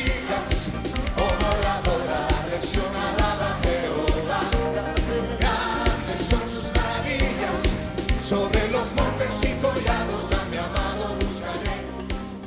maravillas, oradora, lección alaba a Jehová. Grandes son sus maravillas, sobre los montes y collados a mi amado buscaré.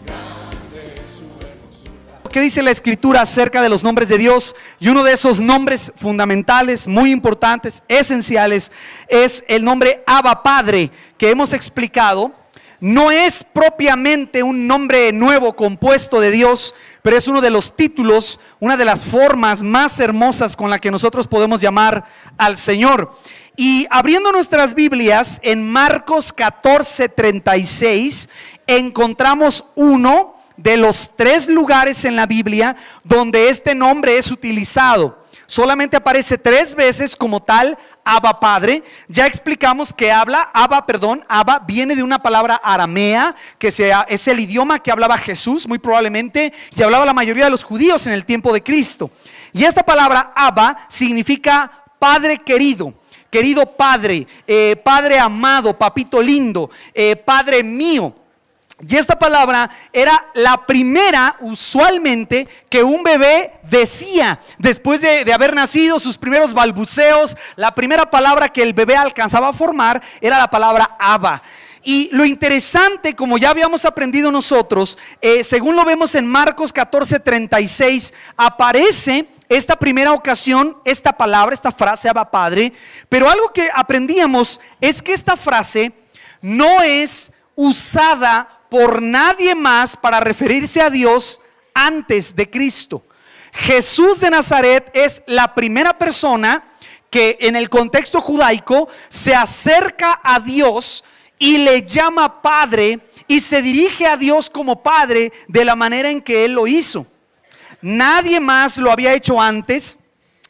Grande es su hermosura. ¿Qué dice la Escritura acerca de los nombres de Dios? Y uno de esos nombres fundamentales, muy importantes, esenciales, es el nombre Abba Padre, que hemos explicado. No es propiamente un nombre nuevo compuesto de Dios, pero es uno de los títulos, una de las formas más hermosas con la que nosotros podemos llamar al Señor. Y abriendo nuestras Biblias en Marcos 14:36, encontramos uno de los 3 lugares en la Biblia donde este nombre es utilizado. Solamente aparece 3 veces como tal, Abba Padre. Ya explicamos que Abba viene de una palabra aramea, que es el idioma que hablaba Jesús muy probablemente, y hablaba la mayoría de los judíos en el tiempo de Cristo. Y esta palabra Abba significa Padre querido, querido Padre, Padre amado, papito lindo, Padre mío. Y esta palabra era la primera usualmente que un bebé decía después de haber nacido, sus primeros balbuceos. La primera palabra que el bebé alcanzaba a formar era la palabra Abba. Y lo interesante, como ya habíamos aprendido nosotros, según lo vemos en Marcos 14:36, aparece esta primera ocasión, esta palabra, esta frase Abba Padre. Pero algo que aprendíamos es que esta frase no es usada por nadie más para referirse a Dios antes de Cristo. Jesús de Nazaret es la primera persona que en el contexto judaico se acerca a Dios y le llama Padre y se dirige a Dios como Padre de la manera en que Él lo hizo. Nadie más lo había hecho antes.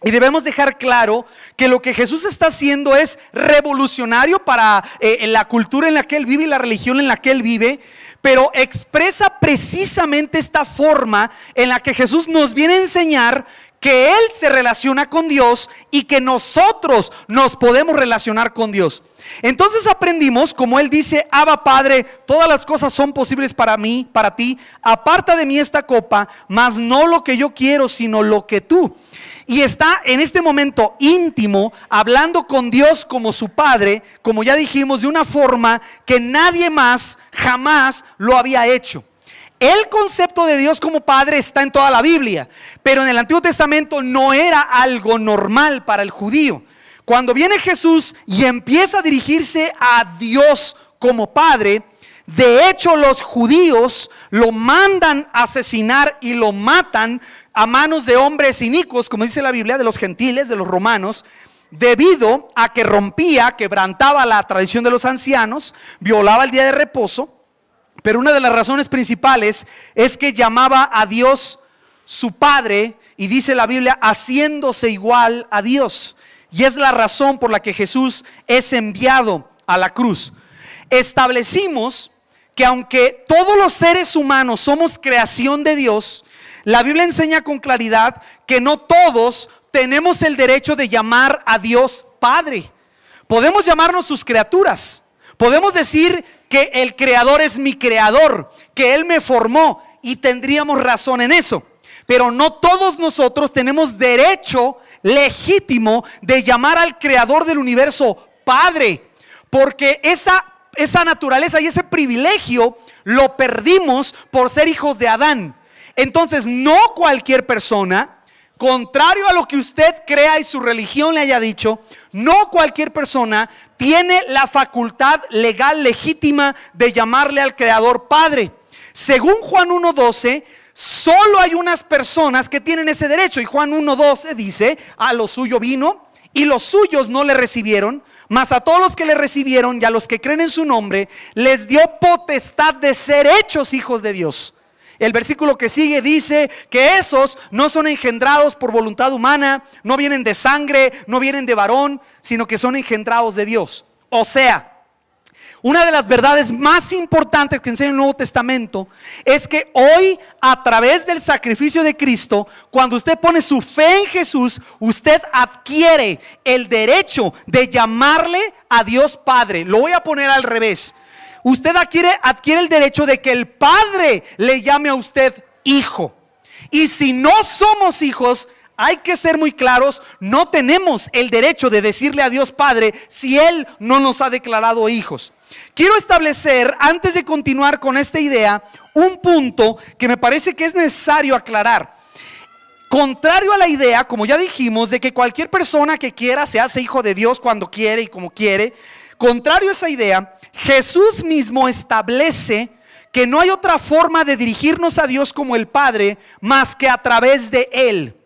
Y debemos dejar claro que lo que Jesús está haciendo es revolucionario para la cultura en la que Él vive y la religión en la que Él vive, pero expresa precisamente esta forma en la que Jesús nos viene a enseñar que Él se relaciona con Dios y que nosotros nos podemos relacionar con Dios. Entonces aprendimos, como Él dice, Abba Padre, todas las cosas son posibles para mí, para ti. Aparta de mí esta copa, mas no lo que yo quiero, sino lo que tú. Y está en este momento íntimo hablando con Dios como su Padre, como ya dijimos, de una forma que nadie más jamás lo había hecho. El concepto de Dios como Padre está en toda la Biblia, pero en el Antiguo Testamento no era algo normal para el judío. Cuando viene Jesús y empieza a dirigirse a Dios como Padre, de hecho los judíos lo mandan a asesinar y lo matan a manos de hombres inicuos, como dice la Biblia, de los gentiles, de los romanos, debido a que rompía, quebrantaba la tradición de los ancianos, violaba el día de reposo. Pero una de las razones principales es que llamaba a Dios su Padre, y dice la Biblia, haciéndose igual a Dios. Y es la razón por la que Jesús es enviado a la cruz. Establecimos que aunque todos los seres humanos somos creación de Dios, la Biblia enseña con claridad que no todos tenemos el derecho de llamar a Dios Padre. Podemos llamarnos sus criaturas. Podemos decir que el Creador es mi creador, que Él me formó, y tendríamos razón en eso. Pero no todos nosotros tenemos derecho legítimo de llamar al Creador del universo Padre, porque esa naturaleza y ese privilegio lo perdimos por ser hijos de Adán. Entonces no cualquier persona, contrario a lo que usted crea y su religión le haya dicho, no cualquier persona tiene la facultad legal legítima de llamarle al Creador Padre. Según Juan 1:12, solo hay unas personas que tienen ese derecho. Y Juan 1:12 dice, a lo suyo vino y los suyos no le recibieron, mas a todos los que le recibieron y a los que creen en su nombre les dio potestad de ser hechos hijos de Dios. El versículo que sigue dice que esos no son engendrados por voluntad humana, no vienen de sangre, no vienen de varón, sino que son engendrados de Dios. O sea, una de las verdades más importantes que enseña el Nuevo Testamento es que hoy, a través del sacrificio de Cristo, cuando usted pone su fe en Jesús, usted adquiere el derecho de llamarle a Dios Padre. Lo voy a poner al revés. Usted adquiere el derecho de que el Padre le llame a usted hijo. Y si no somos hijos, hay que ser muy claros, no tenemos el derecho de decirle a Dios Padre si Él no nos ha declarado hijos. Quiero establecer, antes de continuar con esta idea, un punto que me parece que es necesario aclarar. Contrario a la idea, como ya dijimos, de que cualquier persona que quiera se hace hijo de Dios cuando quiere y como quiere, contrario a esa idea, Jesús mismo establece que no hay otra forma de dirigirnos a Dios como el Padre más que a través de Él.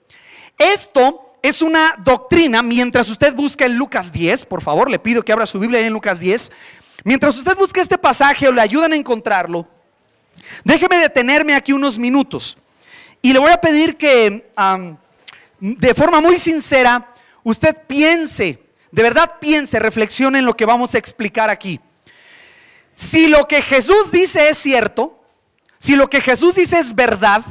Esto es una doctrina. Mientras usted busca en Lucas 10, por favor, le pido que abra su Biblia en Lucas 10. Mientras usted busque este pasaje o le ayudan a encontrarlo, déjeme detenerme aquí unos minutos. Y le voy a pedir que de forma muy sincera usted piense, de verdad piense, reflexione en lo que vamos a explicar aquí. Si lo que Jesús dice es cierto, si lo que Jesús dice es verdad,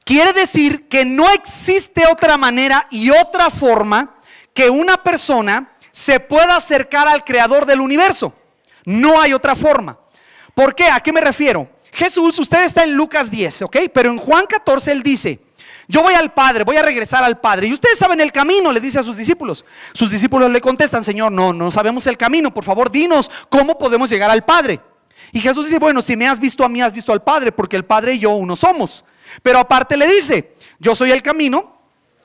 quiere decir que no existe otra manera y otra forma que una persona se pueda acercar al creador del universo. No hay otra forma. ¿Por qué? ¿A qué me refiero? Jesús, usted está en Lucas 10, ¿ok? Pero en Juan 14 él dice: yo voy al Padre, voy a regresar al Padre. Y ustedes saben el camino, le dice a sus discípulos. Sus discípulos le contestan: Señor, no sabemos el camino. Por favor, dinos cómo podemos llegar al Padre. Y Jesús dice: bueno, si me has visto a mí, has visto al Padre, porque el Padre y yo uno somos. Pero aparte le dice: yo soy el camino,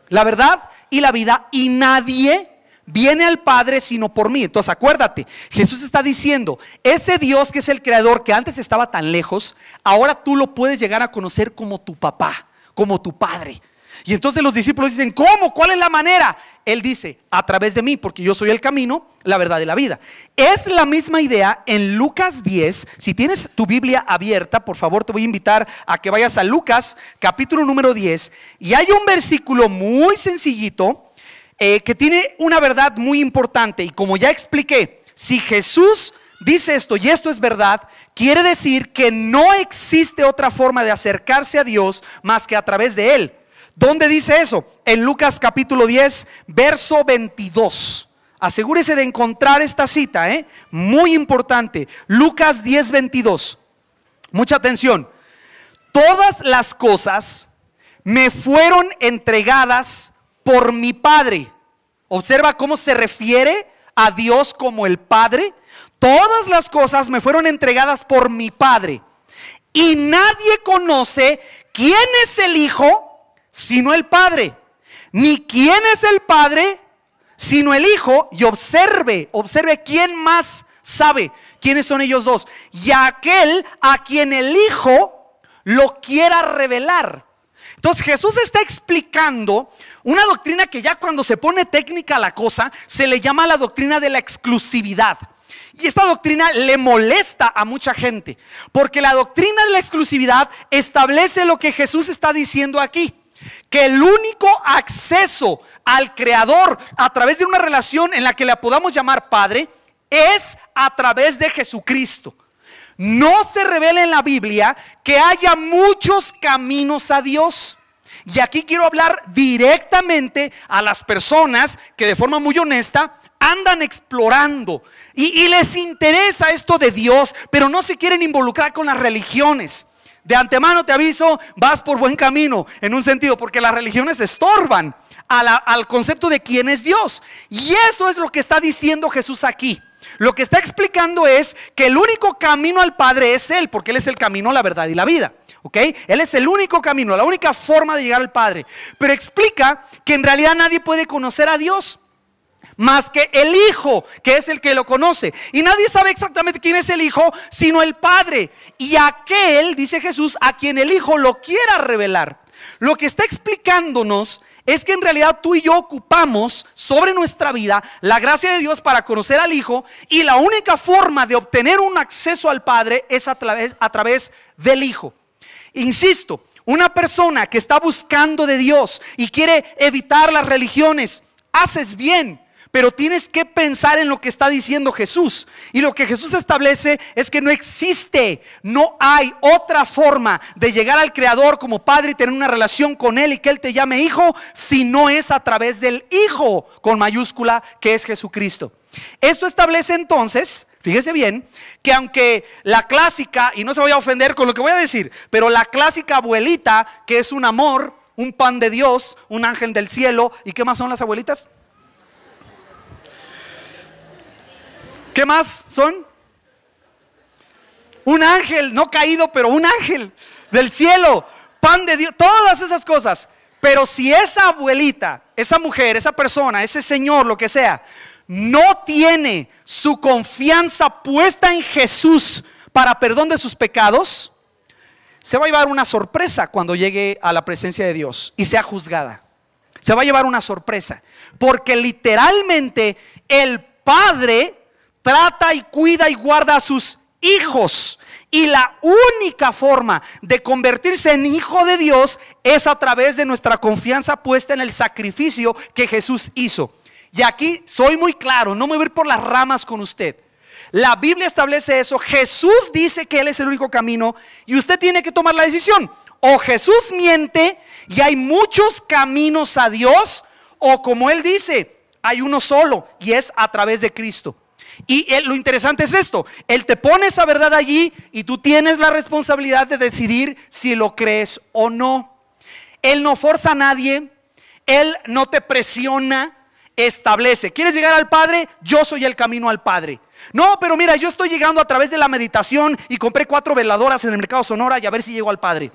la verdad y la vida, y nadie viene al Padre sino por mí. Entonces acuérdate, Jesús está diciendo: ese Dios que es el creador, que antes estaba tan lejos, ahora tú lo puedes llegar a conocer como tu papá, como tu padre. Y entonces los discípulos dicen: ¿cómo? ¿Cuál es la manera? Él dice: a través de mí, porque yo soy el camino, la verdad y la vida. Es la misma idea en Lucas 10. Si tienes tu Biblia abierta, por favor te voy a invitar a que vayas a Lucas capítulo número 10. Y hay un versículo muy sencillito que tiene una verdad muy importante. Y como ya expliqué, si Jesús dice esto y esto es verdad, quiere decir que no existe otra forma de acercarse a Dios más que a través de Él. ¿Dónde dice eso? En Lucas capítulo 10, verso 22. Asegúrese de encontrar esta cita, muy importante. Lucas 10, 22. Mucha atención. Todas las cosas me fueron entregadas por mi Padre. Observa cómo se refiere a Dios como el Padre. Todas las cosas me fueron entregadas por mi Padre, y nadie conoce quién es el Hijo sino el Padre, ni quién es el Padre sino el Hijo. Y observe quién más sabe quiénes son ellos dos: y aquel a quien el Hijo lo quiera revelar. Entonces Jesús está explicando una doctrina que ya cuando se pone técnica la cosa se le llama la doctrina de la exclusividad. Y esta doctrina le molesta a mucha gente, porque la doctrina de la exclusividad establece lo que Jesús está diciendo aquí: que el único acceso al Creador a través de una relación en la que le podamos llamar Padre es a través de Jesucristo. No se revela en la Biblia que haya muchos caminos a Dios. Y aquí quiero hablar directamente a las personas que de forma muy honesta andan explorando y les interesa esto de Dios, pero no se quieren involucrar con las religiones. De antemano te aviso, vas por buen camino en un sentido, porque las religiones estorban al concepto de quién es Dios. Y eso es lo que está diciendo Jesús aquí. Lo que está explicando es que el único camino al Padre es Él, porque Él es el camino, la verdad y la vida. ¿Ok? Él es el único camino, la única forma de llegar al Padre. Pero explica que en realidad nadie puede conocer a Dios más que el Hijo, que es el que lo conoce. Y nadie sabe exactamente quién es el Hijo sino el Padre, y aquel, dice Jesús, a quien el Hijo lo quiera revelar. Lo que está explicándonos es que en realidad tú y yo ocupamos sobre nuestra vida la gracia de Dios para conocer al Hijo, y la única forma de obtener un acceso al Padre es a través del Hijo. Insisto, una persona que está buscando de Dios y quiere evitar las religiones, haces bien, pero tienes que pensar en lo que está diciendo Jesús. Y lo que Jesús establece es que no existe, no hay otra forma de llegar al Creador como Padre y tener una relación con Él y que Él te llame hijo, si no es a través del Hijo con mayúscula, que es Jesucristo. Esto establece entonces, fíjese bien, que aunque la clásica, y no se vaya a ofender con lo que voy a decir, pero la clásica abuelita, que es un amor, un pan de Dios, un ángel del cielo, ¿y qué más son las abuelitas? ¿Qué más son? Un ángel, no caído, pero un ángel del cielo, pan de Dios, todas esas cosas. Pero si esa abuelita, esa mujer, esa persona, ese señor, lo que sea, no tiene su confianza puesta en Jesús para perdón de sus pecados, se va a llevar una sorpresa cuando llegue a la presencia de Dios y sea juzgada. Se va a llevar una sorpresa, porque literalmente el Padre trata y cuida y guarda a sus hijos, y la única forma de convertirse en hijo de Dios es a través de nuestra confianza puesta en el sacrificio que Jesús hizo. Y aquí soy muy claro, no me voy a ir por las ramas con usted. La Biblia establece eso. Jesús dice que Él es el único camino, y usted tiene que tomar la decisión: o Jesús miente y hay muchos caminos a Dios, o como Él dice, hay uno solo, y es a través de Cristo. Y lo interesante es esto: Él te pone esa verdad allí y tú tienes la responsabilidad de decidir si lo crees o no. Él no forza a nadie, Él no te presiona, establece: ¿quieres llegar al Padre? Yo soy el camino al Padre. No, pero mira, yo estoy llegando a través de la meditación y compré 4 veladoras en el mercado Sonora y a ver si llego al Padre.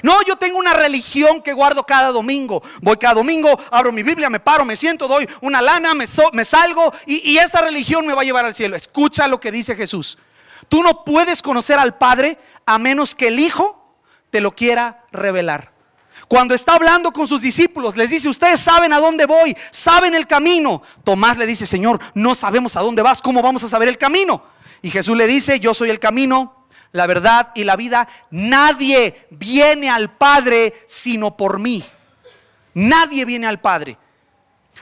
No, yo tengo una religión que guardo cada domingo. Voy cada domingo, abro mi Biblia, me paro, me siento, doy una lana, me salgo y esa religión me va a llevar al cielo. Escucha lo que dice Jesús: tú no puedes conocer al Padre a menos que el Hijo te lo quiera revelar. Cuando está hablando con sus discípulos, les dice: ustedes saben a dónde voy, saben el camino. Tomás le dice: Señor, no sabemos a dónde vas, ¿cómo vamos a saber el camino? Y Jesús le dice: yo soy el camino, la verdad y la vida. Nadie viene al Padre sino por mí. Nadie viene al Padre.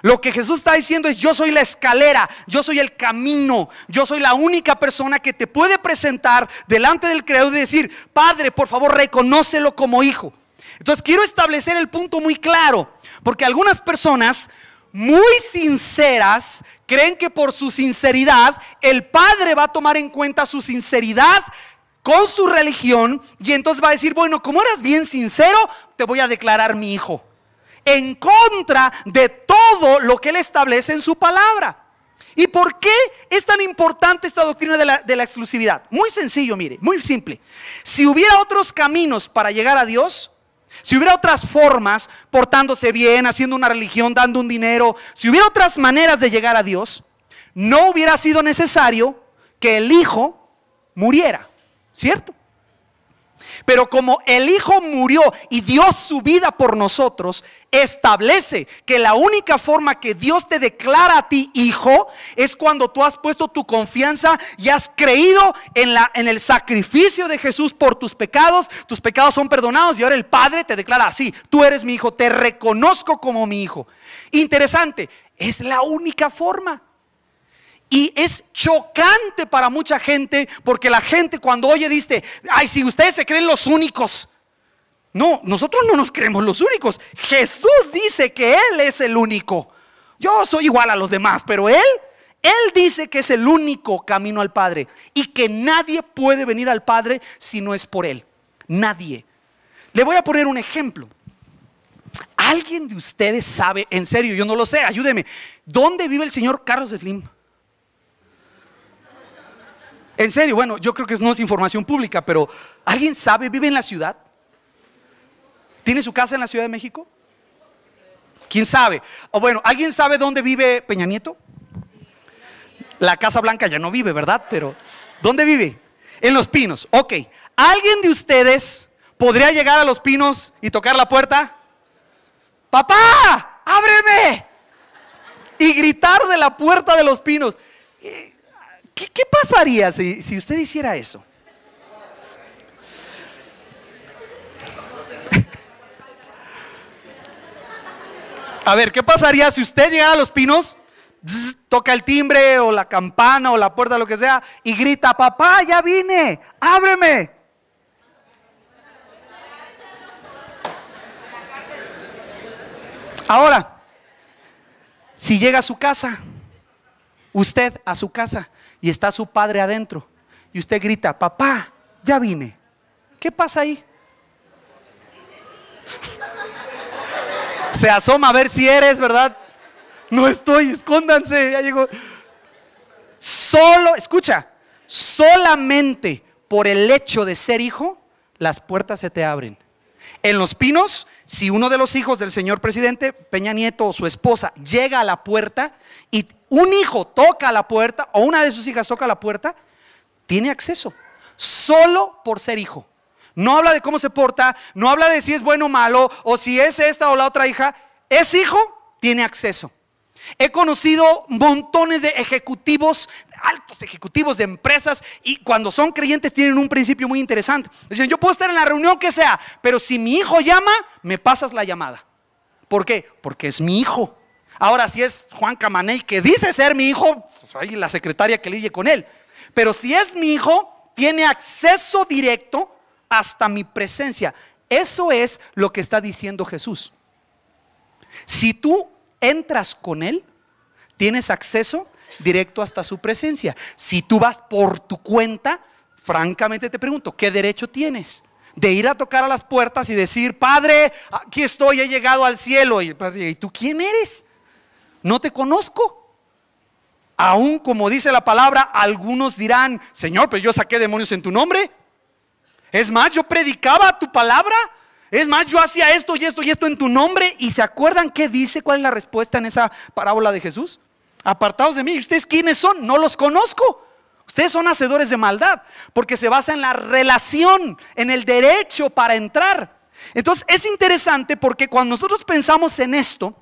Lo que Jesús está diciendo es: yo soy la escalera, yo soy el camino, yo soy la única persona que te puede presentar delante del Creador y decir: Padre, por favor, reconócelo como hijo. Entonces quiero establecer el punto muy claro, porque algunas personas muy sinceras creen que por su sinceridad el Padre va a tomar en cuenta su sinceridad con su religión, y entonces va a decir: bueno, como eras bien sincero, te voy a declarar mi hijo, en contra de todo lo que Él establece en su palabra. ¿Y por qué es tan importante esta doctrina de la exclusividad? Muy sencillo, mire, muy simple. Si hubiera otros caminos para llegar a Dios, si hubiera otras formas, portándose bien, haciendo una religión, dando un dinero, si hubiera otras maneras de llegar a Dios, no hubiera sido necesario que el Hijo muriera, ¿cierto? Pero como el Hijo murió y dio su vida por nosotros, establece que la única forma que Dios te declara a ti hijo es cuando tú has puesto tu confianza y has creído en el sacrificio de Jesús por tus pecados son perdonados, y ahora el Padre te declara así: tú eres mi hijo, te reconozco como mi hijo. Interesante, es la única forma. Y es chocante para mucha gente, porque la gente cuando oye dice: ay, si ustedes se creen los únicos. No, nosotros no nos creemos los únicos. Jesús dice que Él es el único. Yo soy igual a los demás, pero Él dice que es el único camino al Padre, y que nadie puede venir al Padre si no es por Él. Nadie. Le voy a poner un ejemplo. ¿Alguien de ustedes sabe, en serio, yo no lo sé, ayúdeme, dónde vive el señor Carlos Slim? En serio, bueno, yo creo que no es información pública, pero ¿alguien sabe? ¿Vive en la ciudad? ¿Tiene su casa en la Ciudad de México? ¿Quién sabe? O bueno, ¿alguien sabe dónde vive Peña Nieto? La Casa Blanca ya no vive, ¿verdad? Pero ¿dónde vive? En Los Pinos. Ok. ¿Alguien de ustedes podría llegar a Los Pinos y tocar la puerta? ¡Papá! ¡Ábreme! Y gritar de la puerta de Los Pinos. ¿Qué pasaría si usted hiciera eso? A ver, ¿qué pasaría si usted llegara a Los Pinos, toca el timbre o la campana o la puerta, lo que sea, y grita: papá, ya vine, ábreme? Ahora, si llega a su casa usted a su casa y está su padre adentro y usted grita: papá, ya vine. ¿Qué pasa ahí? Se asoma a ver si eres, ¿verdad? No estoy, escóndanse, ya llegó. Solo, escucha, solamente por el hecho de ser hijo, las puertas se te abren. En Los Pinos, si uno de los hijos del señor presidente Peña Nieto o su esposa llega a la puerta y un hijo toca la puerta o una de sus hijas toca la puerta, tiene acceso, solo por ser hijo. No habla de cómo se porta, no habla de si es bueno o malo, o si es esta o la otra hija. Es hijo, tiene acceso. He conocido montones de ejecutivos, altos ejecutivos de empresas, y cuando son creyentes tienen un principio muy interesante. Dicen: yo puedo estar en la reunión que sea, pero si mi hijo llama, me pasas la llamada. ¿Por qué? Porque es mi hijo. Ahora, si es Juan Camaney, que dice ser mi hijo, pues ahí la secretaria que lidie con él. Pero si es mi hijo, tiene acceso directo hasta mi presencia. Eso es lo que está diciendo Jesús. Si tú entras con él, tienes acceso directo hasta su presencia. Si tú vas por tu cuenta, francamente te pregunto: ¿qué derecho tienes de ir a tocar a las puertas y decir: Padre, aquí estoy, he llegado al cielo? Y ¿tú quién eres? No te conozco. Aún como dice la palabra, algunos dirán: Señor, pero yo saqué demonios en tu nombre. Es más, yo predicaba tu palabra. Es más, yo hacía esto y esto y esto en tu nombre. ¿Y se acuerdan qué dice? ¿Cuál es la respuesta en esa parábola de Jesús? Apartados de mí. ¿Ustedes quiénes son? No los conozco. Ustedes son hacedores de maldad. Porque se basa en la relación, en el derecho para entrar. Entonces es interesante porque cuando nosotros pensamos en esto,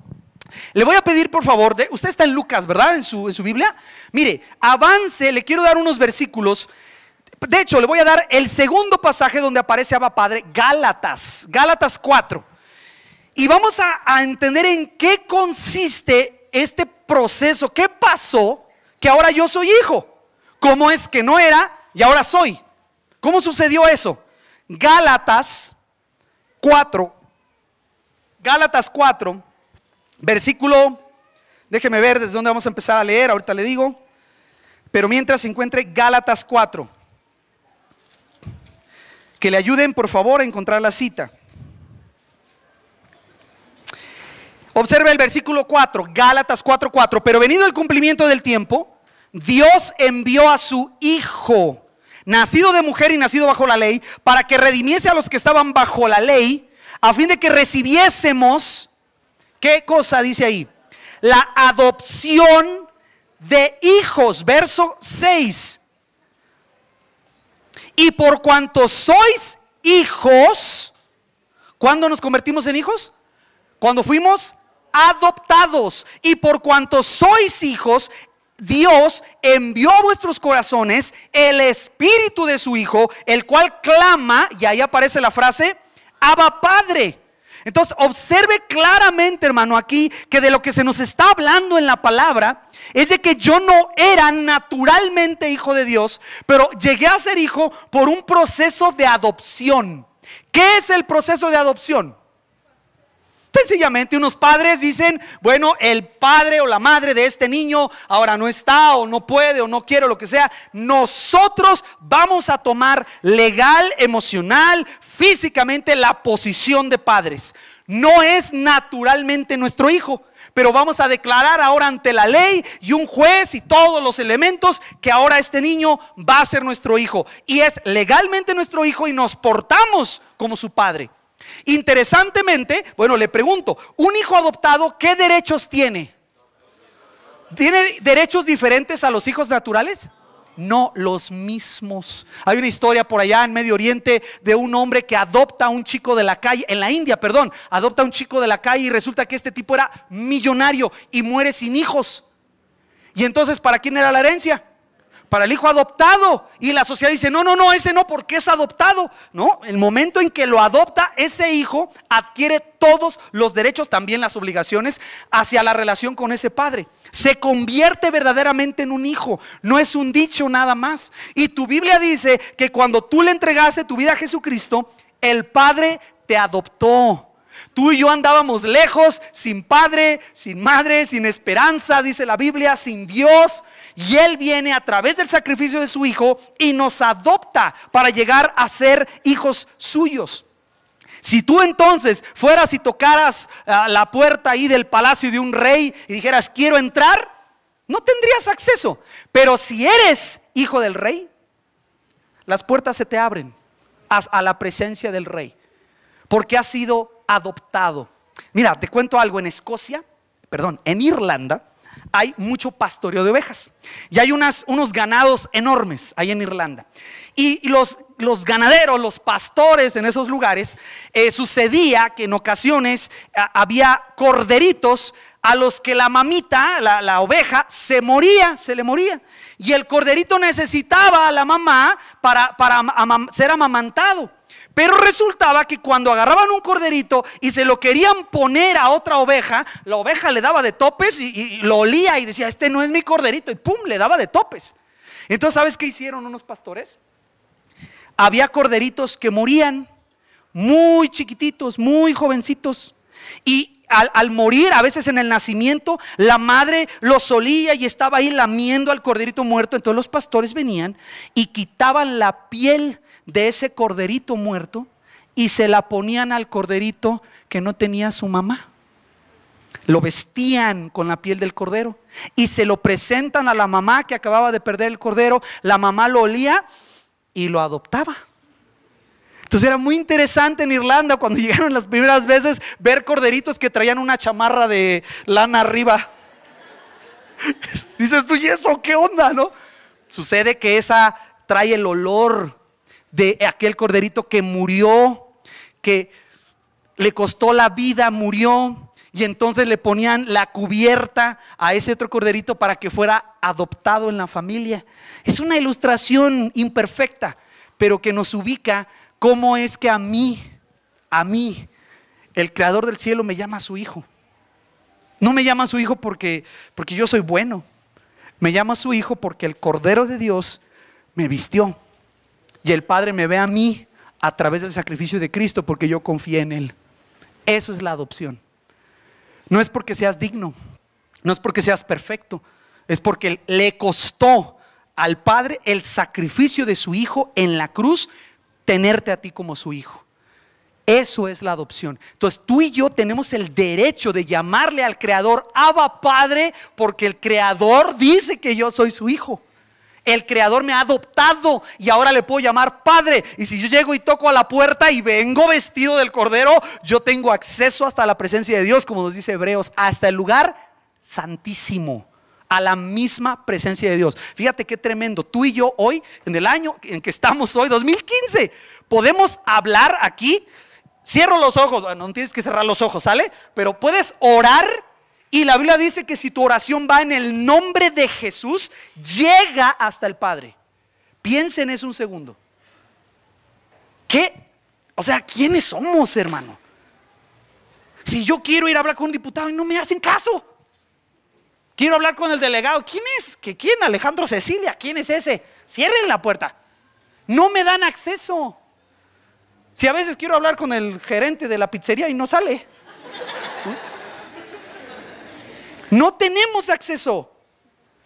le voy a pedir por favor, usted está en Lucas, ¿verdad? En su Biblia. Mire, avance, le quiero dar unos versículos. De hecho, le voy a dar el segundo pasaje donde aparece Abba Padre, Gálatas 4. Y vamos a entender en qué consiste este proceso. ¿Qué pasó que ahora yo soy hijo? ¿Cómo es que no era y ahora soy? ¿Cómo sucedió eso? Gálatas 4, versículo, déjeme ver desde dónde vamos a empezar a leer, ahorita le digo. Pero mientras se encuentre Gálatas 4, que le ayuden por favor a encontrar la cita. Observe el versículo 4, Gálatas 4:4. Pero venido el cumplimiento del tiempo, Dios envió a su Hijo, nacido de mujer y nacido bajo la ley, para que redimiese a los que estaban bajo la ley, a fin de que recibiésemos, ¿qué cosa dice ahí? La adopción de hijos. Verso 6. Y por cuanto sois hijos, ¿cuándo nos convertimos en hijos? Cuando fuimos adoptados. Y por cuanto sois hijos, Dios envió a vuestros corazones el Espíritu de su Hijo, el cual clama, y ahí aparece la frase, Abba Padre. Entonces observe claramente, hermano, aquí que de lo que se nos está hablando en la palabra es de que yo no era naturalmente hijo de Dios, pero llegué a ser hijo por un proceso de adopción. ¿Qué es el proceso de adopción? Sencillamente unos padres dicen: bueno, el padre o la madre de este niño ahora no está, o no puede, o no quiere, o lo que sea. Nosotros vamos a tomar legal, emocional, físicamente la posición de padres. No es naturalmente nuestro hijo, pero vamos a declarar ahora ante la ley y un juez y todos los elementos que ahora este niño va a ser nuestro hijo. Y es legalmente nuestro hijo y nos portamos como su padre. Interesantemente, bueno, le pregunto, ¿un hijo adoptado qué derechos tiene? ¿Tiene derechos diferentes a los hijos naturales? No, los mismos. Hay una historia por allá en Medio Oriente de un hombre que adopta a un chico de la calle, en la India, perdón, adopta a un chico de la calle y resulta que este tipo era millonario y muere sin hijos. Y entonces, ¿para quién era la herencia? Para el hijo adoptado. Y la sociedad dice: no, ese no, porque es adoptado. No, el momento en que lo adopta, ese hijo adquiere todos los derechos, también las obligaciones hacia la relación con ese padre. Se convierte verdaderamente en un hijo. No es un dicho nada más. Y tu Biblia dice que cuando tú le entregaste tu vida a Jesucristo, el Padre te adoptó. Tú y yo andábamos lejos, sin padre, sin madre, sin esperanza, dice la Biblia, sin Dios. Y Él viene a través del sacrificio de su Hijo y nos adopta para llegar a ser hijos suyos. Si tú entonces fueras y tocaras la puerta ahí del palacio de un rey y dijeras, quiero entrar, no tendrías acceso. Pero si eres hijo del rey, las puertas se te abren a la presencia del rey, porque has sido adoptado. Mira, te cuento algo. En Irlanda hay mucho pastoreo de ovejas y hay unos ganados enormes ahí en Irlanda. Y los ganaderos, los pastores en esos lugares, sucedía que en ocasiones había corderitos a los que la mamita, la oveja, se le moría. Y el corderito necesitaba a la mamá para ser amamantado. Pero resultaba que cuando agarraban un corderito y se lo querían poner a otra oveja, la oveja le daba de topes y lo olía y decía, este no es mi corderito, y pum, le daba de topes. Entonces, ¿sabes qué hicieron unos pastores? Había corderitos que morían muy chiquititos, muy jovencitos, y al morir, a veces en el nacimiento, la madre los olía y estaba ahí lamiendo al corderito muerto. Entonces los pastores venían y quitaban la piel de ese corderito muerto y se la ponían al corderito que no tenía su mamá. Lo vestían con la piel del cordero y se lo presentan a la mamá que acababa de perder el cordero. La mamá lo olía y lo adoptaba. Entonces era muy interesante en Irlanda cuando llegaron las primeras veces ver corderitos que traían una chamarra de lana arriba. Dices tú, ¿y eso qué onda, no? Sucede que esa trae el olor de aquel corderito que murió, que le costó la vida, murió. Y entonces le ponían la cubierta a ese otro corderito para que fuera adoptado en la familia. Es una ilustración imperfecta, pero que nos ubica cómo es que a mí, el creador del cielo me llama a su hijo. No me llama a su hijo porque yo soy bueno. Me llama a su hijo porque el Cordero de Dios me vistió. Y el Padre me ve a mí a través del sacrificio de Cristo porque yo confié en Él. Eso es la adopción. No es porque seas digno, no es porque seas perfecto, es porque le costó al Padre el sacrificio de su Hijo en la cruz, tenerte a ti como su hijo. Eso es la adopción. Entonces tú y yo tenemos el derecho de llamarle al Creador Abba Padre, porque el Creador dice que yo soy su hijo. El Creador me ha adoptado y ahora le puedo llamar Padre. Y si yo llego y toco a la puerta y vengo vestido del Cordero, yo tengo acceso hasta la presencia de Dios, como nos dice Hebreos, hasta el lugar santísimo, a la misma presencia de Dios. Fíjate qué tremendo. Tú y yo hoy, en el año en que estamos hoy, 2015, podemos hablar aquí. Cierro los ojos, no tienes que cerrar los ojos, ¿sale? Pero puedes orar. Y la Biblia dice que si tu oración va en el nombre de Jesús, llega hasta el Padre. Piensa en eso un segundo. ¿Qué? O sea, ¿quiénes somos, hermano? Si yo quiero ir a hablar con un diputado y no me hacen caso. Quiero hablar con el delegado. ¿Quién es? ¿Quién? Alejandro Cecilia. ¿Quién es ese? Cierren la puerta. No me dan acceso. Si a veces quiero hablar con el gerente de la pizzería y no sale. No tenemos acceso.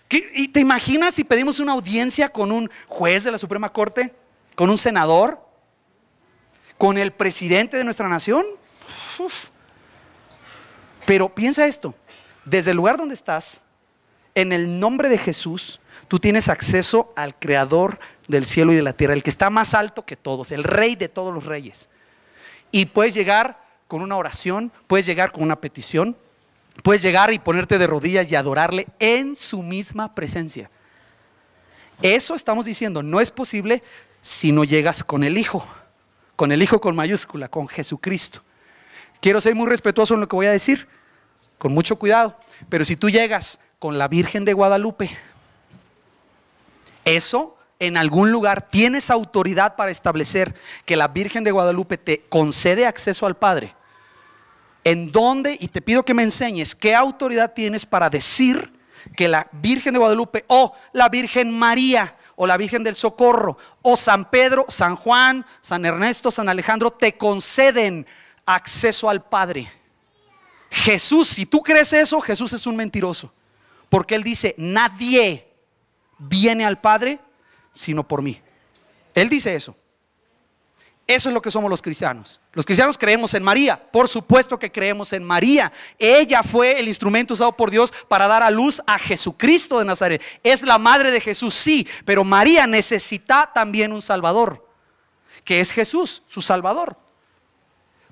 ¿Y te imaginas si pedimos una audiencia con un juez de la Suprema Corte, con un senador, con el presidente de nuestra nación? Uf. Pero piensa esto: desde el lugar donde estás, en el nombre de Jesús, tú tienes acceso al Creador del cielo y de la tierra, el que está más alto que todos, el Rey de todos los reyes. Y puedes llegar con una oración, puedes llegar con una petición, puedes llegar y ponerte de rodillas y adorarle en su misma presencia. Eso estamos diciendo, no es posible si no llegas con el Hijo con mayúscula, con Jesucristo. Quiero ser muy respetuoso en lo que voy a decir, con mucho cuidado, pero si tú llegas con la Virgen de Guadalupe, eso en algún lugar tienes autoridad para establecer que la Virgen de Guadalupe te concede acceso al Padre. ¿En dónde? Y te pido que me enseñes qué autoridad tienes para decir que la Virgen de Guadalupe o la Virgen María o la Virgen del Socorro o San Pedro, San Juan, San Ernesto, San Alejandro te conceden acceso al Padre. Jesús, si tú crees eso, Jesús es un mentiroso, porque Él dice: nadie viene al Padre sino por mí. Él dice eso. Eso es lo que somos los cristianos. Los cristianos creemos en María. Por supuesto que creemos en María. Ella fue el instrumento usado por Dios para dar a luz a Jesucristo de Nazaret. Es la madre de Jesús, sí, pero María necesita también un Salvador, que es Jesús, su Salvador.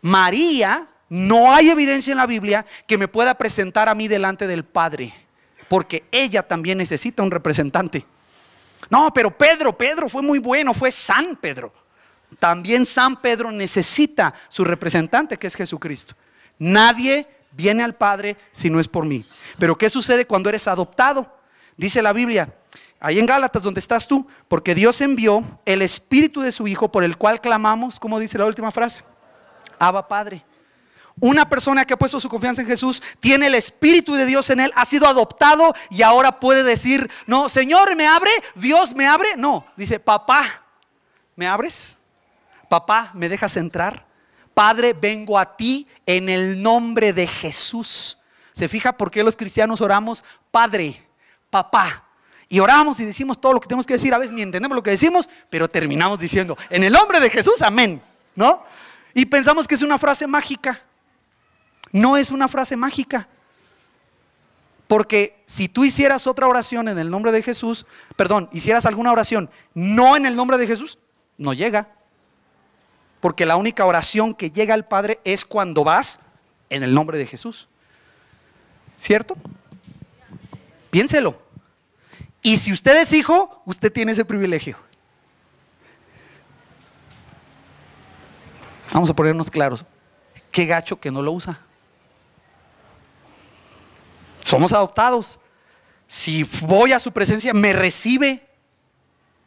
María, no hay evidencia en la Biblia que me pueda presentar a mí delante del Padre, porque ella también necesita un representante. No, pero Pedro fue muy bueno, fue San Pedro. También San Pedro necesita su representante, que es Jesucristo. Nadie viene al Padre si no es por mí. Pero ¿qué sucede cuando eres adoptado? Dice la Biblia, ahí en Gálatas donde estás tú: porque Dios envió el Espíritu de su Hijo, por el cual clamamos, ¿cómo dice la última frase? Abba, Padre. Una persona que ha puesto su confianza en Jesús tiene el Espíritu de Dios en él, ha sido adoptado y ahora puede decir: no, Señor, ¿me abre? Dios, ¿me abre? No, dice: papá, ¿me abres? Papá, ¿me dejas entrar? Padre, vengo a ti en el nombre de Jesús. ¿Se fija por qué los cristianos oramos Padre, papá? Y oramos y decimos todo lo que tenemos que decir. A veces ni entendemos lo que decimos, pero terminamos diciendo: en el nombre de Jesús, amén, ¿no? Y pensamos que es una frase mágica. No es una frase mágica. Porque si tú hicieras otra oración en el nombre de Jesús, hicieras alguna oración no en el nombre de Jesús, no llega. Porque la única oración que llega al Padre es cuando vas en el nombre de Jesús. ¿Cierto? Piénselo. Y si usted es hijo, usted tiene ese privilegio. Vamos a ponernos claros. Qué gacho que no lo usa. Somos adoptados. Si voy a su presencia, me recibe,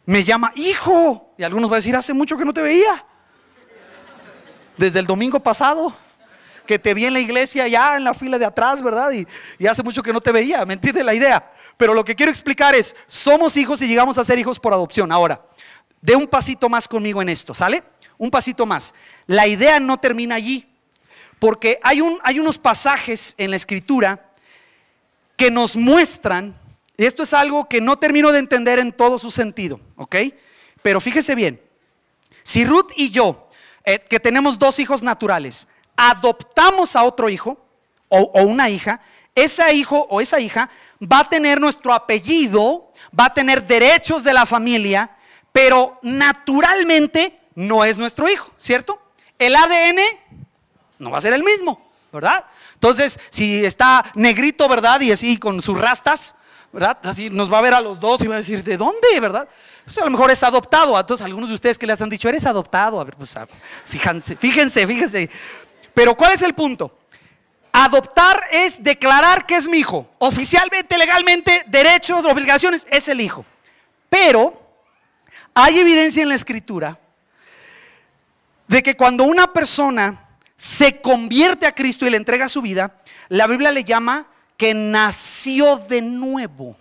me llama hijo. Y algunos van a decir: hace mucho que no te veía. Desde el domingo pasado que te vi en la iglesia, ya en la fila de atrás, ¿verdad? Y hace mucho que no te veía. ¿Me entiendes la idea? Pero lo que quiero explicar es: somos hijos y llegamos a ser hijos por adopción. Ahora, dé un pasito más conmigo en esto, ¿sale? Un pasito más. La idea no termina allí, porque hay unos pasajes en la Escritura que nos muestran, y esto es algo que no termino de entender en todo su sentido, ¿ok? Pero fíjese bien, si Ruth y yo, que tenemos 2 hijos naturales, adoptamos a otro hijo o una hija, ese hijo o esa hija va a tener nuestro apellido, va a tener derechos de la familia, pero naturalmente no es nuestro hijo, ¿cierto? El ADN no va a ser el mismo, ¿verdad? Entonces, si está negrito, ¿verdad? Y así con sus rastas, ¿verdad? Así nos va a ver a los dos y va a decir: ¿de dónde, verdad? Pues a lo mejor es adoptado. Entonces, algunos de ustedes que les han dicho: eres adoptado. A ver, pues fíjense. Pero ¿cuál es el punto? Adoptar es declarar que es mi hijo. Oficialmente, legalmente, derechos, obligaciones, es el hijo. Pero hay evidencia en la Escritura de que cuando una persona se convierte a Cristo y le entrega su vida, la Biblia le llama que nació de nuevo.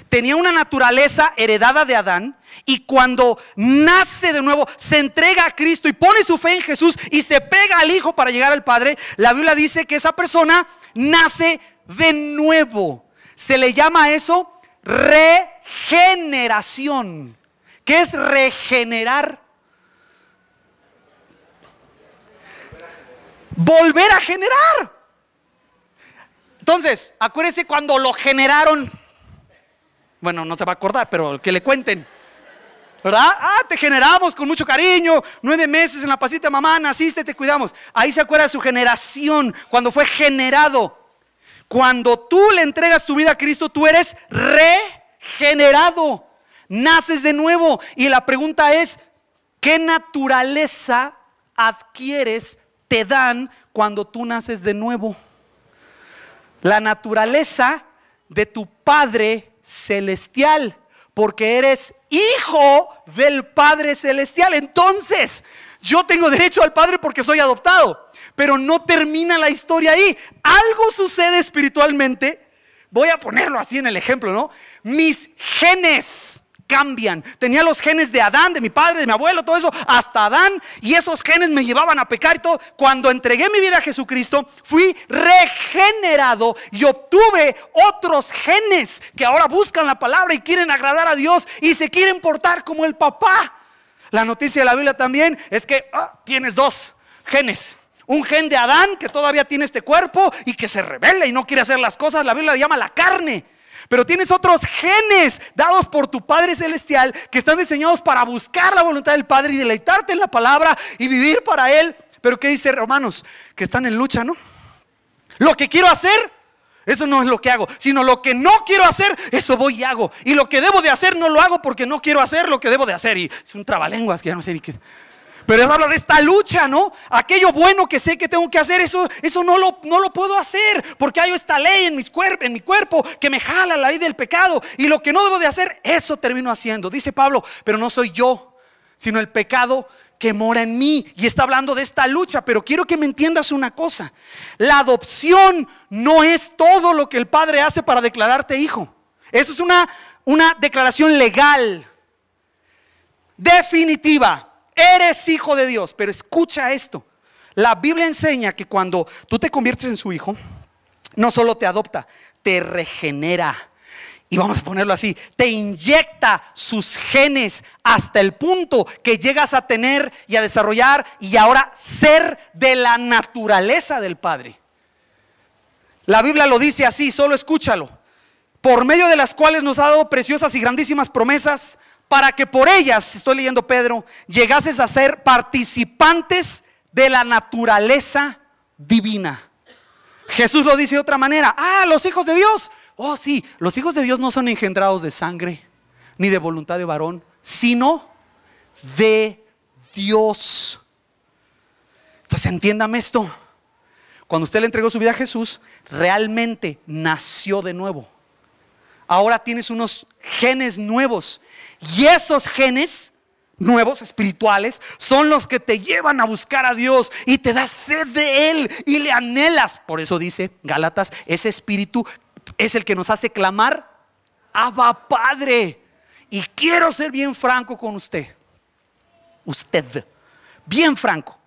Tenía una naturaleza heredada de Adán, y cuando nace de nuevo, se entrega a Cristo y pone su fe en Jesús y se pega al Hijo para llegar al Padre. La Biblia dice que esa persona nace de nuevo. Se le llama a eso regeneración. ¿Qué es regenerar? Volver a generar. Entonces, acuérdese cuando lo generaron. Bueno, no se va a acordar, pero que le cuenten, ¿verdad? Te generamos con mucho cariño, 9 meses en la pasita de mamá, naciste, te cuidamos. Ahí se acuerda de su generación, cuando fue generado. Cuando tú le entregas tu vida a Cristo, tú eres regenerado, naces de nuevo. Y la pregunta es: ¿qué naturaleza adquieres, te dan cuando tú naces de nuevo? La naturaleza de tu Padre Celestial, porque eres hijo del Padre Celestial. Entonces, yo tengo derecho al Padre porque soy adoptado. Pero no termina la historia ahí. Algo sucede espiritualmente. Voy a ponerlo así en el ejemplo, ¿no? Mis genes cambian. Tenía los genes de Adán, de mi padre, de mi abuelo, todo eso, hasta Adán, y esos genes me llevaban a pecar y todo. Cuando entregué mi vida a Jesucristo, fui regenerado y obtuve otros genes que ahora buscan la palabra y quieren agradar a Dios y se quieren portar como el papá. La noticia de la Biblia también es que tienes dos genes. Un gen de Adán que todavía tiene este cuerpo y que se rebela y no quiere hacer las cosas. La Biblia le llama la carne. Pero tienes otros genes dados por tu Padre Celestial que están diseñados para buscar la voluntad del Padre y deleitarte en la palabra y vivir para Él. Pero ¿qué dice Romanos? Que están en lucha, ¿no? Lo que quiero hacer, eso no es lo que hago, sino lo que no quiero hacer, eso voy y hago. Y lo que debo de hacer no lo hago porque no quiero hacer lo que debo de hacer. Y es un trabalenguas que ya no sé ni qué. Pero habla de esta lucha, ¿no? Aquello bueno que sé que tengo que hacer, eso no lo puedo hacer, porque hay esta ley en mi cuerpo que me jala la ley del pecado. Y lo que no debo de hacer, eso termino haciendo. Dice Pablo, pero no soy yo, sino el pecado que mora en mí. Y está hablando de esta lucha. Pero quiero que me entiendas una cosa: la adopción no es todo lo que el Padre hace para declararte hijo. Eso es una declaración legal, definitiva. Eres hijo de Dios. Pero escucha esto: la Biblia enseña que cuando tú te conviertes en su hijo, no solo te adopta, te regenera. Y vamos a ponerlo así: te inyecta sus genes hasta el punto que llegas a tener y a desarrollar y ahora ser de la naturaleza del Padre. La Biblia lo dice así, solo escúchalo: por medio de las cuales nos ha dado preciosas y grandísimas promesas, para que por ellas, estoy leyendo Pedro, llegases a ser participantes de la naturaleza divina. Jesús lo dice de otra manera: los hijos de Dios. Oh sí, los hijos de Dios no son engendrados de sangre ni de voluntad de varón, sino de Dios. Entonces entiéndame esto: cuando usted le entregó su vida a Jesús, realmente nació de nuevo. Ahora tienes unos genes nuevos. Y esos genes nuevos, espirituales, son los que te llevan a buscar a Dios y te da sed de Él y le anhelas. Por eso dice Gálatas, ese espíritu es el que nos hace clamar: Abba, Padre. Y quiero ser bien franco con usted, bien franco: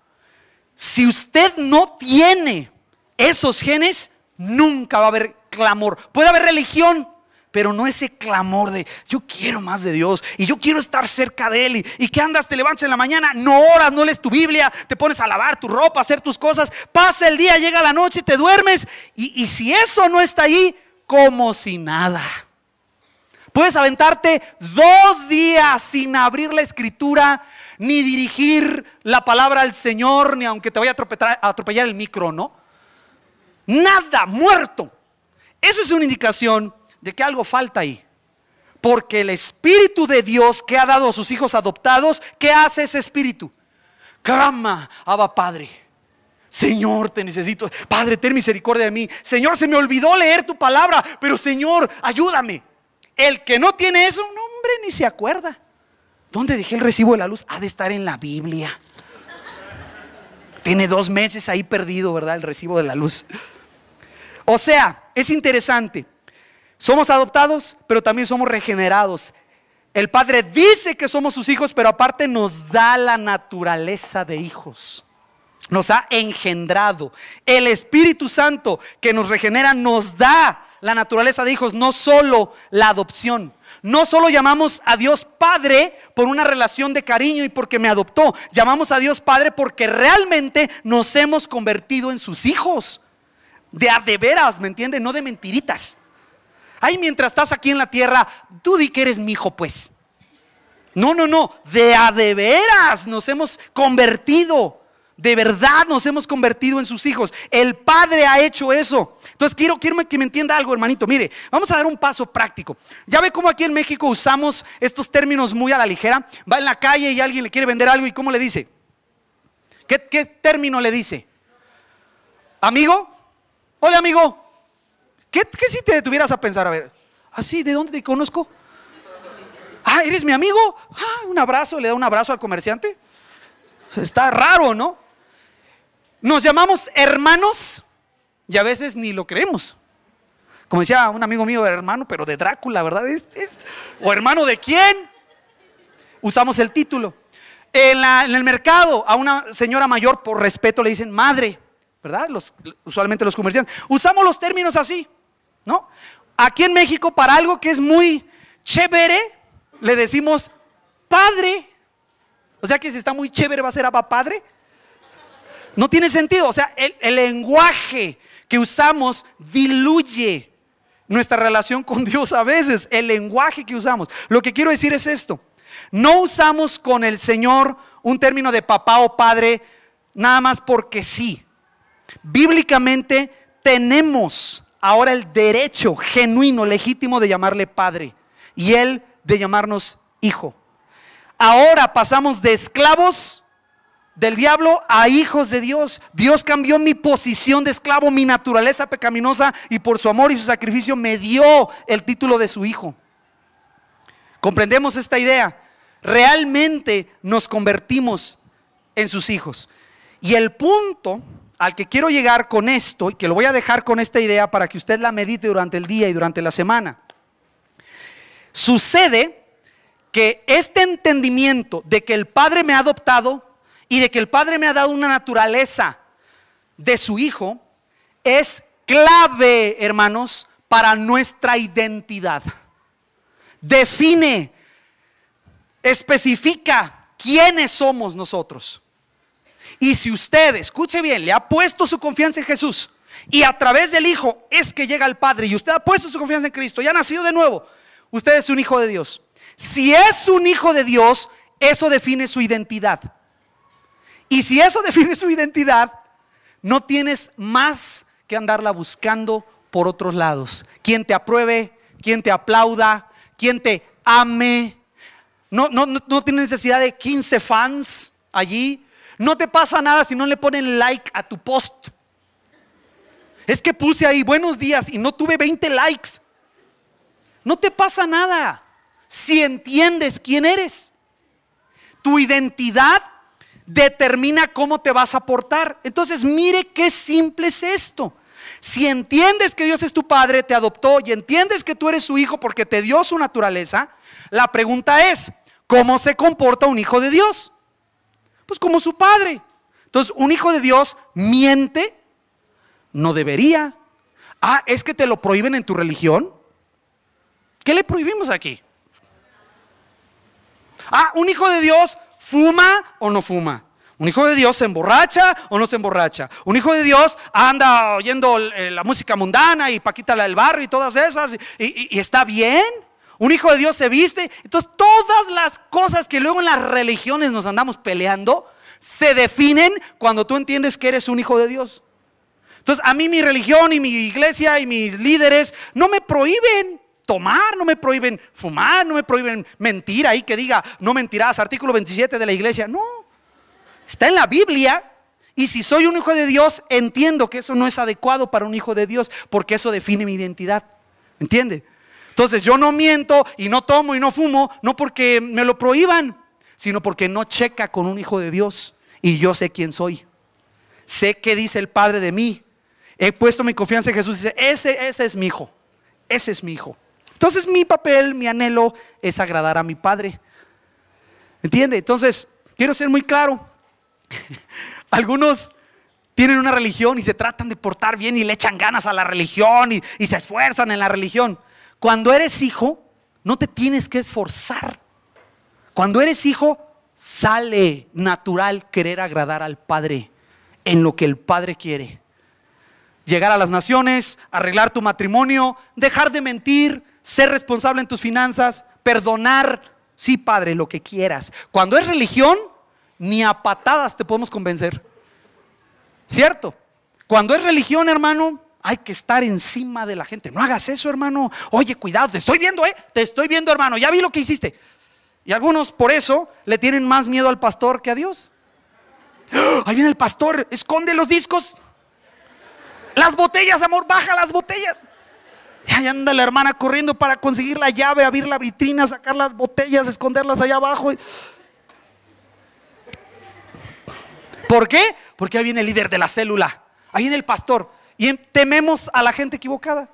si usted no tiene esos genes, nunca va a haber clamor. Puede haber religión, pero no ese clamor de yo quiero más de Dios y yo quiero estar cerca de Él. Y que andas, te levantas en la mañana, no oras, no lees tu Biblia, te pones a lavar tu ropa, a hacer tus cosas, pasa el día, llega la noche, te duermes. Y si eso no está ahí, como si nada. Puedes aventarte 2 días sin abrir la escritura, ni dirigir la palabra al Señor, ni aunque te vaya a atropellar el micro, ¿no? Nada, muerto. Eso es una indicación de que algo falta ahí. Porque el Espíritu de Dios que ha dado a sus hijos adoptados, ¿qué hace ese Espíritu? Clama: Abba, Padre. Señor, te necesito. Padre, ten misericordia de mí. Señor, se me olvidó leer tu palabra, pero Señor, ayúdame. El que no tiene eso, no, hombre, ni se acuerda. ¿Dónde dejé el recibo de la luz? Ha de estar en la Biblia. Tiene 2 meses ahí perdido, ¿verdad? El recibo de la luz. O sea, es interesante. Somos adoptados, pero también somos regenerados. El Padre dice que somos sus hijos, pero aparte nos da la naturaleza de hijos. Nos ha engendrado. El Espíritu Santo que nos regenera nos da la naturaleza de hijos, no solo la adopción. No solo llamamos a Dios Padre por una relación de cariño y porque me adoptó. Llamamos a Dios Padre porque realmente nos hemos convertido en sus hijos. De veras, ¿me entienden? No de mentiritas. Ay, mientras estás aquí en la tierra, tú di que eres mi hijo, pues. No, de veras nos hemos convertido. De verdad nos hemos convertido en sus hijos. El Padre ha hecho eso. Entonces quiero que me entienda algo, hermanito. Mire, vamos a dar un paso práctico. Ya ve cómo aquí en México usamos estos términos muy a la ligera. Va en la calle y alguien le quiere vender algo, ¿y cómo le dice? ¿Qué término le dice? ¿Amigo? Hola, amigo. ¿Qué si te detuvieras a pensar? A ver, ¿así? ¿De dónde te conozco? ¿Eres mi amigo? Un abrazo, le da un abrazo al comerciante. Está raro, ¿no? Nos llamamos hermanos y a veces ni lo creemos. Como decía un amigo mío, hermano, pero de Drácula, ¿verdad? ¿O hermano de quién? usamos el título. En el mercado, a una señora mayor, por respeto, le dicen madre, ¿verdad? Usualmente los comerciantes. Usamos los términos así, ¿no? Aquí en México, para algo que es muy chévere, le decimos padre. O sea que si está muy chévere, ¿va a ser papá padre? No tiene sentido. O sea, el lenguaje que usamos diluye nuestra relación con Dios a veces. El lenguaje que usamos. Lo que quiero decir es esto. No usamos con el Señor un término de papá o padre nada más porque sí. Bíblicamente tenemos ahora el derecho genuino, legítimo de llamarle padre y Él de llamarnos hijo. Ahora pasamos de esclavos del diablo a hijos de Dios. Dios cambió mi posición de esclavo, mi naturaleza pecaminosa, y por su amor y su sacrificio me dio el título de su hijo. ¿Comprendemos esta idea? Realmente nos convertimos en sus hijos. Y el punto al que quiero llegar con esto, y que lo voy a dejar con esta idea para que usted la medite durante el día y durante la semana. Sucede que este entendimiento de que el Padre me ha adoptado y de que el Padre me ha dado una naturaleza de su hijo es clave, hermanos, para nuestra identidad. Define, especifica quiénes somos nosotros. Y si usted, escuche bien, le ha puesto su confianza en Jesús y a través del Hijo es que llega al Padre, y usted ha puesto su confianza en Cristo y ha nacido de nuevo, usted es un hijo de Dios. Si es un hijo de Dios, eso define su identidad. Y si eso define su identidad, no tienes más que andarla buscando por otros lados. Quien te apruebe, quien te aplauda, quien te ame. No tienes necesidad de 15 fans allí. No te pasa nada si no le ponen like a tu post. Es que puse ahí buenos días y no tuve 20 likes. No te pasa nada si entiendes quién eres. Tu identidad determina cómo te vas a portar. Entonces mire qué simple es esto. Si entiendes que Dios es tu Padre, te adoptó, y entiendes que tú eres su hijo porque te dio su naturaleza, la pregunta es, ¿cómo se comporta un hijo de Dios? Pues como su padre. Entonces, un hijo de Dios miente, no debería. Ah, es que te lo prohíben en tu religión. ¿Qué le prohibimos aquí? Ah, un hijo de Dios fuma o no fuma. Un hijo de Dios se emborracha o no se emborracha. Un hijo de Dios anda oyendo la música mundana y Paquita la del barrio y todas esas, y está bien. Un hijo de Dios se viste. Entonces todas las cosas que luego en las religiones nos andamos peleando se definen cuando tú entiendes que eres un hijo de Dios. Entonces a mí mi religión y mi iglesia y mis líderes no me prohíben tomar, no me prohíben fumar, no me prohíben mentir ahí que diga no mentirás, artículo 27 de la iglesia. No, está en la Biblia. Y si soy un hijo de Dios, entiendo que eso no es adecuado para un hijo de Dios, porque eso define mi identidad. ¿Entiende? Entonces yo no miento y no tomo y no fumo, no porque me lo prohíban, sino porque no checa con un hijo de Dios. Y yo sé quién soy. Sé qué dice el Padre de mí. He puesto mi confianza en Jesús y dice, ese es mi hijo. Ese es mi hijo. Entonces mi papel, mi anhelo es agradar a mi Padre. ¿Entiende? Entonces quiero ser muy claro. Algunos tienen una religión y se tratan de portar bien y le echan ganas a la religión y se esfuerzan en la religión. Cuando eres hijo, no te tienes que esforzar. Cuando eres hijo, sale natural querer agradar al Padre en lo que el Padre quiere. Llegar a las naciones, arreglar tu matrimonio, dejar de mentir, ser responsable en tus finanzas, perdonar. Sí, Padre, lo que quieras. Cuando es religión, ni a patadas te podemos convencer. ¿Cierto? Cuando es religión, hermano, hay que estar encima de la gente. No hagas eso, hermano. Oye, cuidado, te estoy viendo, te estoy viendo, hermano. Ya vi lo que hiciste. Y algunos por eso le tienen más miedo al pastor que a Dios. ¡Oh! Ahí viene el pastor, esconde los discos. Las botellas, amor, baja las botellas. Y ahí anda la hermana corriendo para conseguir la llave, abrir la vitrina, sacar las botellas, esconderlas allá abajo. ¿Por qué? Porque ahí viene el líder de la célula, ahí viene el pastor. Y tememos a la gente equivocada.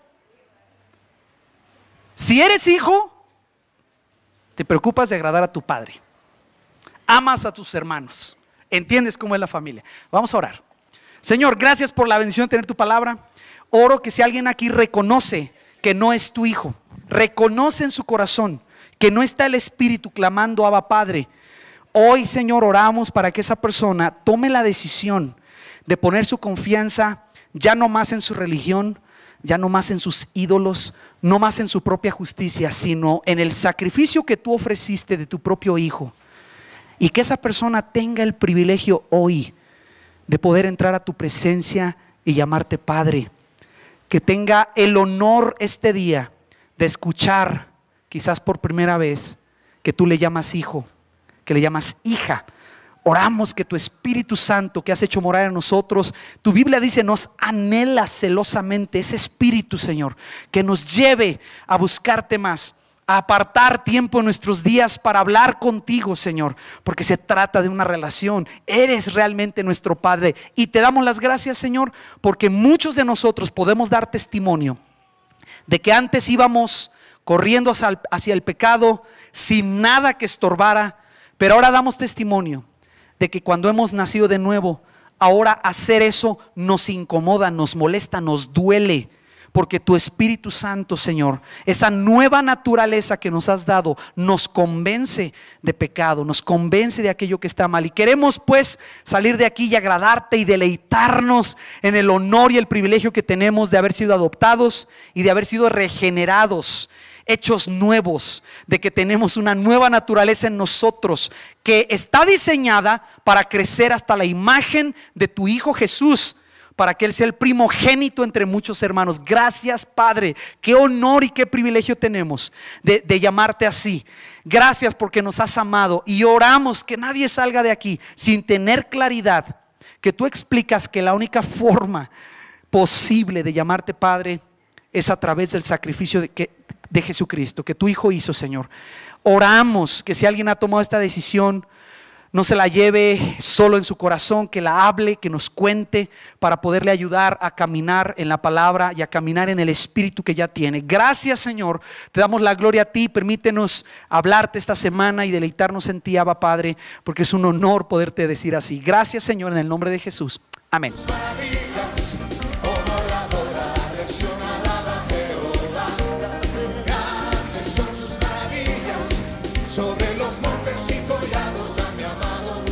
Si eres hijo, te preocupas de agradar a tu padre. amas a tus hermanos, entiendes cómo es la familia. Vamos a orar. Señor, gracias por la bendición de tener tu palabra. Oro que si alguien aquí reconoce que no es tu hijo, reconoce en su corazón que no está el Espíritu clamando Abba Padre, hoy, Señor, oramos para que esa persona tome la decisión de poner su confianza ya no más en su religión, ya no más en sus ídolos, no más en su propia justicia, sino en el sacrificio que tú ofreciste de tu propio hijo. Y que esa persona tenga el privilegio hoy de poder entrar a tu presencia y llamarte Padre. Que tenga el honor este día de escuchar, quizás por primera vez, que tú le llamas hijo, que le llamas hija. Oramos que tu Espíritu Santo que has hecho morar en nosotros, tu Biblia dice, nos anhela celosamente ese Espíritu, Señor, que nos lleve a buscarte más, a apartar tiempo en nuestros días para hablar contigo, Señor, porque se trata de una relación. Eres realmente nuestro Padre y te damos las gracias, Señor, porque muchos de nosotros podemos dar testimonio de que antes íbamos corriendo hacia el pecado sin nada que estorbara, pero ahora damos testimonio de que cuando hemos nacido de nuevo, ahora hacer eso nos incomoda, nos molesta, nos duele. Porque tu Espíritu Santo, Señor, esa nueva naturaleza que nos has dado, nos convence de pecado, nos convence de aquello que está mal. Y queremos pues salir de aquí y agradarte y deleitarnos en el honor y el privilegio que tenemos de haber sido adoptados y de haber sido regenerados, hechos nuevos, de que tenemos una nueva naturaleza en nosotros que está diseñada para crecer hasta la imagen de tu Hijo Jesús, para que Él sea el primogénito entre muchos hermanos. Gracias, Padre, qué honor y qué privilegio tenemos de llamarte así. Gracias porque nos has amado y oramos que nadie salga de aquí sin tener claridad, que tú explicas que la única forma posible de llamarte Padre es a través del sacrificio de Jesucristo, que tu Hijo hizo, Señor. Oramos que si alguien ha tomado esta decisión, no se la lleve solo en su corazón, que la hable, que nos cuente para poderle ayudar a caminar en la palabra y a caminar en el Espíritu que ya tiene. Gracias, Señor, te damos la gloria a ti. Permítenos hablarte esta semana y deleitarnos en ti, Abba Padre, porque es un honor poderte decir así. Gracias, Señor, en el nombre de Jesús. Amén. Sobre los montes y collados a mi amado